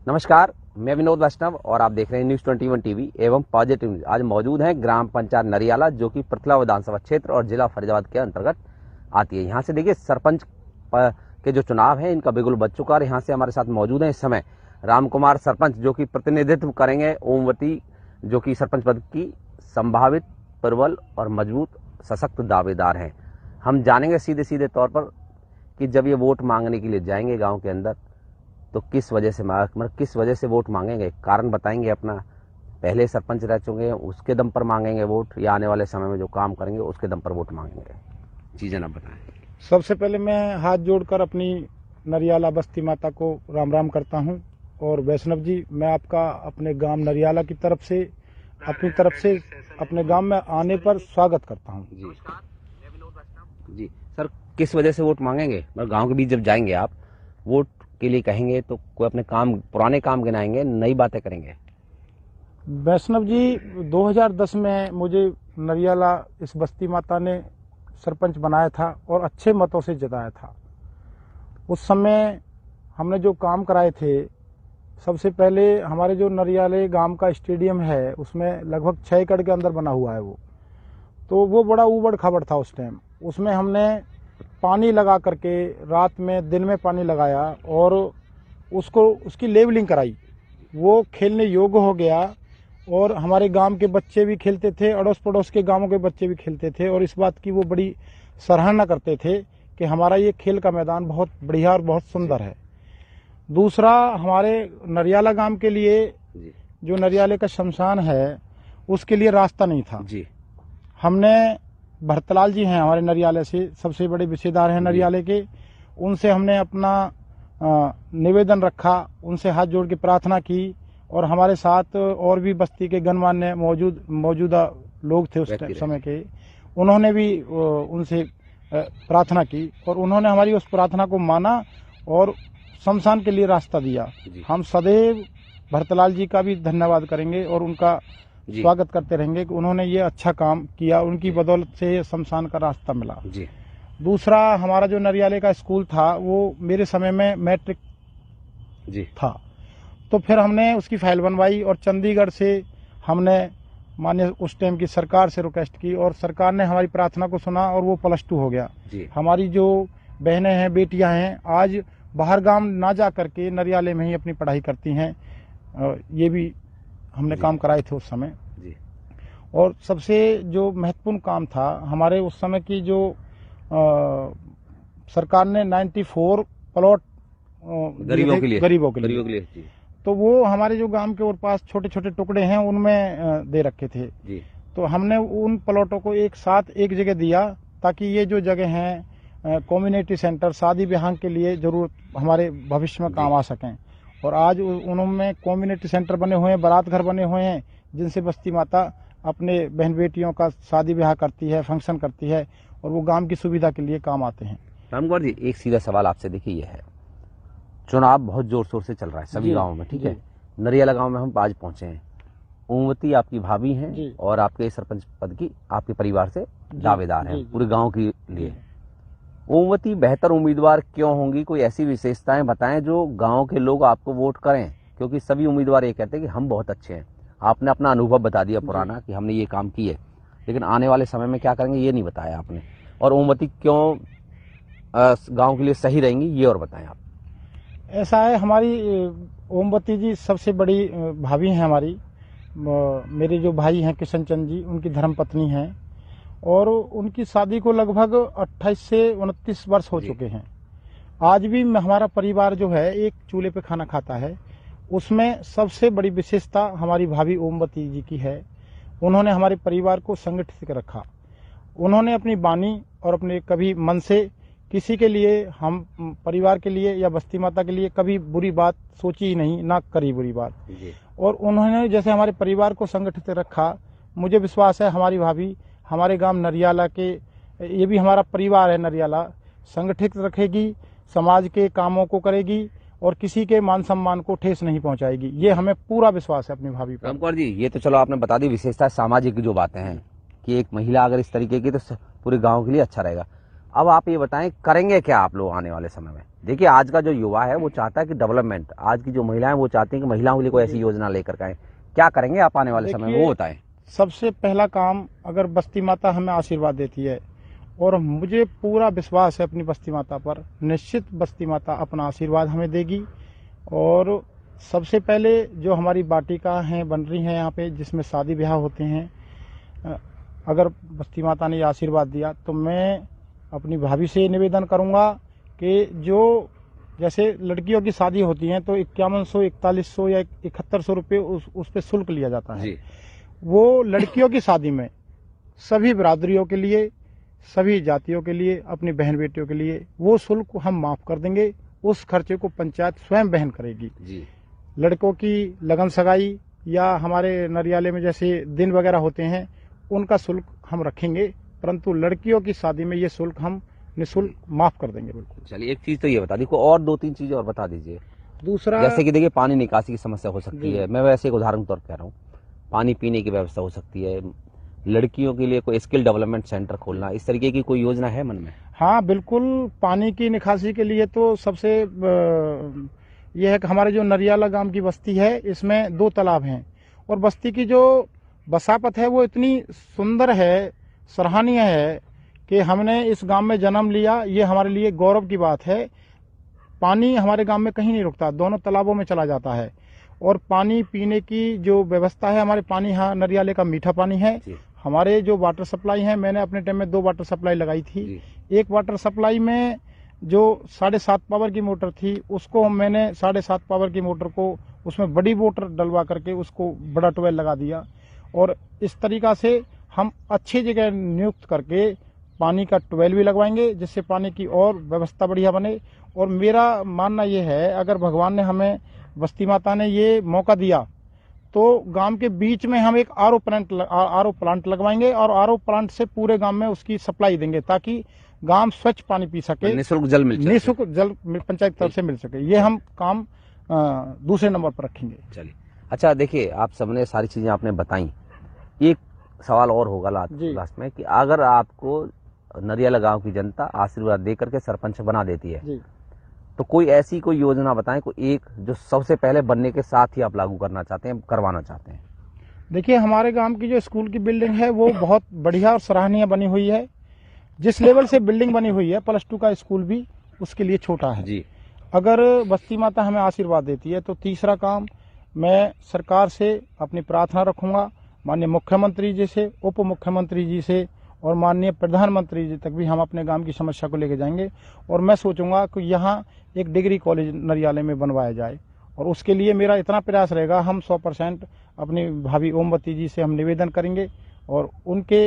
नमस्कार, मैं विनोद वैष्णव और आप देख रहे हैं न्यूज़ 21 टीवी एवं पॉजिटिव न्यूज। आज मौजूद हैं ग्राम पंचायत नरियाला, जो कि पृथला विधानसभा क्षेत्र और जिला फरीदाबाद के अंतर्गत आती है। यहाँ से देखिए सरपंच के जो चुनाव है इनका बिगुल बज चुका है। यहाँ से हमारे साथ मौजूद है इस समय राम कुमार सरपंच, जो कि प्रतिनिधित्व करेंगे ओमवती, जो कि सरपंच पद की संभावित प्रबल और मजबूत सशक्त दावेदार हैं। हम जानेंगे सीधे सीधे तौर पर कि जब ये वोट मांगने के लिए जाएंगे गाँव के अंदर तो किस वजह से वोट मांगेंगे, कारण बताएंगे अपना। पहले सरपंच रह चुके हैं, उसके दम पर मांगेंगे वोट, या आने वाले समय में जो काम करेंगे उसके दम पर वोट मांगेंगे। जी जनाब, बताएं। सबसे पहले मैं हाथ जोड़कर अपनी नरियाला बस्ती माता को राम राम करता हूं। और वैष्णव जी, मैं आपका अपने गांव नरियाला की तरफ से अपने गांव में आने पर स्वागत करता हूं। जी सर, किस वजह से वोट मांगेंगे? गाँव के बीच जब जाएंगे आप वोट के लिए कहेंगे तो कोई अपने काम, पुराने काम गिनाएंगे, नई बातें करेंगे? वैष्णव जी, 2010 में मुझे नरियाला इस बस्ती माता ने सरपंच बनाया था और अच्छे मतों से जिताया था। उस समय हमने जो काम कराए थे, सबसे पहले हमारे जो नरियाले गांव का स्टेडियम है उसमें लगभग 6 एकड़ के अंदर बना हुआ है वो बड़ा ऊबड़ खाबड़ था उस टाइम। उसमें हमने पानी लगा करके रात में दिन में पानी लगाया और उसकी लेवलिंग कराई। वो खेलने योग्य हो गया और हमारे गांव के बच्चे भी खेलते थे, अड़ोस पड़ोस के गांवों के बच्चे भी खेलते थे और इस बात की वो बड़ी सराहना करते थे कि हमारा ये खेल का मैदान बहुत बढ़िया और बहुत सुंदर है। दूसरा, हमारे नरियाला गांव के लिए जो नरियाले का शमशान है उसके लिए रास्ता नहीं था जी। हमने भरतलाल जी हैं हमारे नरियाले से, सबसे बड़े विषयदार हैं नरियाले के, उनसे हमने अपना निवेदन रखा, उनसे हाथ जोड़ के प्रार्थना की और हमारे साथ और भी बस्ती के गणमान्य मौजूदा लोग थे उस समय के, उन्होंने भी उनसे प्रार्थना की और उन्होंने हमारी उस प्रार्थना को माना और शमशान के लिए रास्ता दिया। हम सदैव भरतलाल जी का भी धन्यवाद करेंगे और उनका स्वागत करते रहेंगे कि उन्होंने ये अच्छा काम किया, उनकी बदौलत से शमशान का रास्ता मिला जी। दूसरा, हमारा जो नरियाले का स्कूल था वो मेरे समय में मैट्रिक जी था, तो फिर हमने उसकी फाइल बनवाई और चंडीगढ़ से हमने माननीय उस टाइम की सरकार से रिक्वेस्ट की और सरकार ने हमारी प्रार्थना को सुना और वो +2 हो गया जी। हमारी जो बहनें हैं, बेटियां हैं, आज बाहर गांव ना जा करके नरियाले में ही अपनी पढ़ाई करती हैं। ये भी हमने काम कराए थे उस समय जी। और सबसे जो महत्वपूर्ण काम था हमारे उस समय की जो सरकार ने 94 प्लॉट गरीबों के लिए तो वो हमारे जो गांव के और पास छोटे छोटे टुकड़े हैं उनमें दे रखे थे जी। तो हमने उन प्लॉटों को एक साथ एक जगह दिया ताकि ये जो जगह हैं कम्युनिटी सेंटर, शादी ब्याह के लिए जरूर हमारे भविष्य में काम आ सकें। और आज उनमें कम्युनिटी सेंटर बने हुए हैं, बारात घर बने हुए हैं, जिनसे बस्ती माता अपने बहन बेटियों का शादी ब्याह करती है, फंक्शन करती है और वो गांव की सुविधा के लिए काम आते हैं। रामकुमार जी, एक सीधा सवाल आपसे, देखिए ये है, चुनाव बहुत जोर शोर से चल रहा है सभी गाँव में, ठीक है। नरियाला गाँव में हम आज पहुंचे हैं, ओमवती आपकी भाभी हैं और आपके सरपंच पद की आपके परिवार से दावेदार हैं पूरे गाँव के लिए। ओमवती बेहतर उम्मीदवार क्यों होंगी? कोई ऐसी विशेषताएं बताएं जो गांव के लोग आपको वोट करें, क्योंकि सभी उम्मीदवार ये कहते हैं कि हम बहुत अच्छे हैं। आपने अपना अनुभव बता दिया पुराना कि हमने ये काम किए, लेकिन आने वाले समय में क्या करेंगे ये नहीं बताया आपने। और ओमवती क्यों गांव के लिए सही रहेंगी ये और बताएं आप। ऐसा है, हमारी ओमवती जी सबसे बड़ी भाभी हैं हमारी। मेरे जो भाई हैं किशन चंद जी, उनकी धर्मपत्नी हैं और उनकी शादी को लगभग 28 से 29 वर्ष हो चुके हैं। आज भी हमारा परिवार जो है एक चूल्हे पे खाना खाता है। उसमें सबसे बड़ी विशेषता हमारी भाभी ओमवती जी की है। उन्होंने हमारे परिवार को संगठित कर रखा। उन्होंने अपनी वाणी और अपने कभी मन से किसी के लिए, हम परिवार के लिए या बस्ती माता के लिए कभी बुरी बात सोची ही नहीं, ना करी बुरी बात। और उन्होंने जैसे हमारे परिवार को संगठित रखा, मुझे विश्वास है हमारी भाभी हमारे गांव नरियाला के, ये भी हमारा परिवार है नरियाला, संगठित रखेगी, समाज के कामों को करेगी और किसी के मान सम्मान को ठेस नहीं पहुंचाएगी। ये हमें पूरा विश्वास है अपनी भाभी पर। रामकुमार जी, ये तो चलो आपने बता दी विशेषता सामाजिक जो बातें हैं कि एक महिला अगर इस तरीके की तो पूरे गांव के लिए अच्छा रहेगा। अब आप ये बताएं करेंगे क्या आप लोग आने वाले समय में? देखिए आज का जो युवा है वो चाहता है कि डेवलपमेंट, आज की जो महिलाएं वो चाहती हैं कि महिलाओं के लिए कोई ऐसी योजना लेकर के आएं। क्या करेंगे आप आने वाले समय में, वो बताएं। सबसे पहला काम, अगर बस्ती माता हमें आशीर्वाद देती है, और मुझे पूरा विश्वास है अपनी बस्ती माता पर, निश्चित बस्ती माता अपना आशीर्वाद हमें देगी। और सबसे पहले जो हमारी वाटिका हैं बन रही हैं यहाँ पे, जिसमें शादी ब्याह होते हैं, अगर बस्ती माता ने आशीर्वाद दिया तो मैं अपनी भाभी से निवेदन करूँगा कि जो जैसे लड़कियों की शादी होती है तो 5100, 4100 या 7100 रुपये उस पर शुल्क लिया जाता है जी। वो लड़कियों की शादी में सभी बिरादरियों के लिए, सभी जातियों के लिए, अपनी बहन बेटियों के लिए वो शुल्क हम माफ कर देंगे। उस खर्चे को पंचायत स्वयं वहन करेगी जी। लड़कों की लगन सगाई या हमारे नरियाले में जैसे दिन वगैरह होते हैं उनका शुल्क हम रखेंगे, परंतु लड़कियों की शादी में ये शुल्क हम निःशुल्क माफ कर देंगे। बिल्कुल। चलिए एक चीज तो ये बता दीजिए, और 2-3 चीजें और बता दीजिए। दूसरा, जैसे कि देखिए पानी निकासी की समस्या हो सकती जी। है, मैं वैसे एक उदाहरण के तौर पर कह रहा हूँ, पानी पीने की व्यवस्था हो सकती है, लड़कियों के लिए कोई स्किल डेवलपमेंट सेंटर खोलना, इस तरीके की कोई योजना है मन में? हाँ बिल्कुल, पानी की निकासी के लिए तो सबसे यह है कि हमारे जो नरियाला गांव की बस्ती है इसमें 2 तालाब हैं, और बस्ती की जो बसापत है वो इतनी सुंदर है, सराहनीय है कि हमने इस गांव में जन्म लिया, ये हमारे लिए गौरव की बात है। पानी हमारे गांव में कहीं नहीं रुकता, दोनों तालाबों में चला जाता है। और पानी पीने की जो व्यवस्था है, हमारे पानी यहाँ नरियाले का मीठा पानी है। हमारे जो वाटर सप्लाई है, मैंने अपने टाइम में 2 वाटर सप्लाई लगाई थी। एक वाटर सप्लाई में जो 7.5 पावर की मोटर थी उसको मैंने 7.5 पावर की मोटर को उसमें बड़ी मोटर डलवा करके उसको बड़ा ट्यूबवेल लगा दिया, और इस तरीका से हम अच्छी जगह नियुक्त करके पानी का ट्यूबवेल भी लगवाएंगे जिससे पानी की और व्यवस्था बढ़िया बने। और मेरा मानना ये है, अगर भगवान ने हमें, बस्ती माता ने ये मौका दिया तो गांव के बीच में हम एक आरओ प्लांट लगवाएंगे, और आरओ प्लांट से पूरे गांव में उसकी सप्लाई देंगे ताकि गांव स्वच्छ पानी पी सके, निःशुल्क जल मिल सके। निःशुल्क जल पंचायत की तरफ से मिल सके। ये हम काम दूसरे नंबर पर रखेंगे। चलिए, अच्छा देखिए आप सबने सारी चीजें आपने बताई, एक सवाल और होगा लास्ट में कि अगर आपको नरियाला गांव की जनता आशीर्वाद दे करके सरपंच बना देती है जी। तो कोई ऐसी कोई योजना बताएं, कोई एक जो सबसे पहले बनने के साथ ही आप लागू करना चाहते हैं, करवाना चाहते हैं। देखिए हमारे गांव की जो स्कूल की बिल्डिंग है वो बहुत बढ़िया और सराहनीय बनी हुई है। जिस लेवल से बिल्डिंग बनी हुई है, +2 का स्कूल भी उसके लिए छोटा है जी। अगर बस्ती माता हमें आशीर्वाद देती है तो तीसरा काम मैं सरकार से अपनी प्रार्थना रखूंगा, माननीय मुख्यमंत्री जी से, उप मुख्यमंत्री जी से और माननीय प्रधानमंत्री जी तक भी हम अपने गांव की समस्या को लेकर जाएंगे। और मैं सोचूंगा कि यहाँ एक डिग्री कॉलेज नरियाले में बनवाया जाए, और उसके लिए मेरा इतना प्रयास रहेगा, हम 100% अपनी भाभी ओमवती जी से हम निवेदन करेंगे और उनके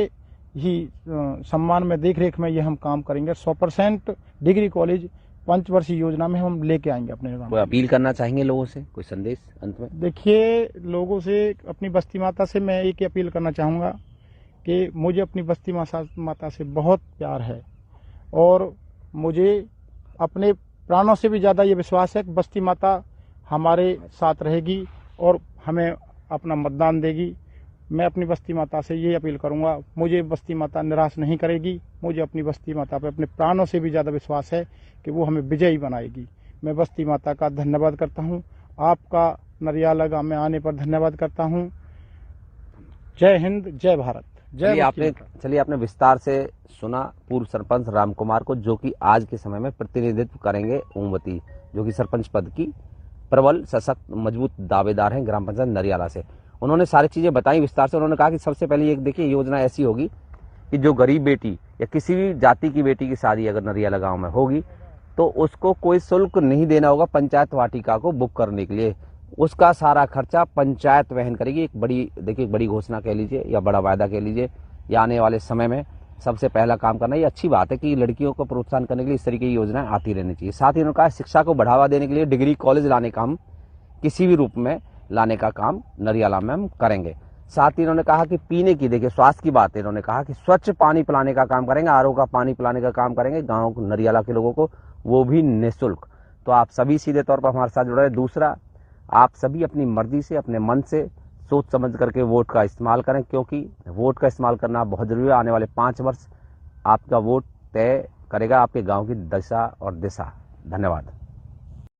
ही सम्मान में, देख रेख में ये हम काम करेंगे। 100% डिग्री कॉलेज 5 वर्षीय योजना में हम लेके आएंगे अपने गांव। कोई अपील करना चाहेंगे लोगों से, कोई संदेश अंत में? देखिए, लोगों से, अपनी बस्ती माता से मैं एक ही अपील करना चाहूँगा कि मुझे अपनी बस्ती माता से बहुत प्यार है, और मुझे अपने प्राणों से भी ज़्यादा ये विश्वास है कि बस्ती माता हमारे साथ रहेगी और हमें अपना मतदान देगी। मैं अपनी बस्ती माता से ये अपील करूंगा, मुझे बस्ती माता निराश नहीं करेगी। मुझे अपनी बस्ती माता पे अपने प्राणों से भी ज़्यादा विश्वास है कि वो हमें विजयी बनाएगी। मैं बस्ती माता का धन्यवाद करता हूँ, आपका नरियाला गांव में आने पर धन्यवाद करता हूँ। जय हिंद, जय भारत, जय। चलिए आपने विस्तार से सुना पूर्व सरपंच राम कुमार को, जो कि आज के समय में प्रतिनिधित्व करेंगे ओमवती, जो कि सरपंच पद की प्रबल सशक्त मजबूत दावेदार हैं ग्राम पंचायत नरियाला से। उन्होंने सारी चीजें बताई विस्तार से। उन्होंने कहा कि सबसे पहले एक देखिए योजना ऐसी होगी कि जो गरीब बेटी या किसी भी जाति की बेटी की शादी अगर नरियाला गांव में होगी तो उसको कोई शुल्क नहीं देना होगा पंचायत वाटिका को बुक करने के लिए। उसका सारा खर्चा पंचायत वहन करेगी। एक बड़ी, देखिए बड़ी घोषणा कह लीजिए या बड़ा वायदा कह लीजिए, या आने वाले समय में सबसे पहला काम करना। ये अच्छी बात है कि लड़कियों को प्रोत्साहन करने के लिए इस तरीके की योजनाएं आती रहनी चाहिए। साथ ही उन्होंने कहा शिक्षा को बढ़ावा देने के लिए डिग्री कॉलेज लाने का हम किसी भी रूप में लाने का काम नरियाला में हम करेंगे। साथ ही इन्होंने कहा कि पीने की, देखिए स्वास्थ्य की बात है, इन्होंने कहा कि स्वच्छ पानी पिलाने का काम करेंगे, आरओ का पानी पिलाने का काम करेंगे गाँव नरियाला के लोगों को, वो भी निःशुल्क। तो आप सभी सीधे तौर पर हमारे साथ जुड़ रहे हैं। दूसरा, आप सभी अपनी मर्जी से, अपने मन से सोच समझ करके वोट का इस्तेमाल करें, क्योंकि वोट का इस्तेमाल करना बहुत जरूरी है। आने वाले 5 वर्ष आपका वोट तय करेगा आपके गांव की दशा और दिशा। धन्यवाद।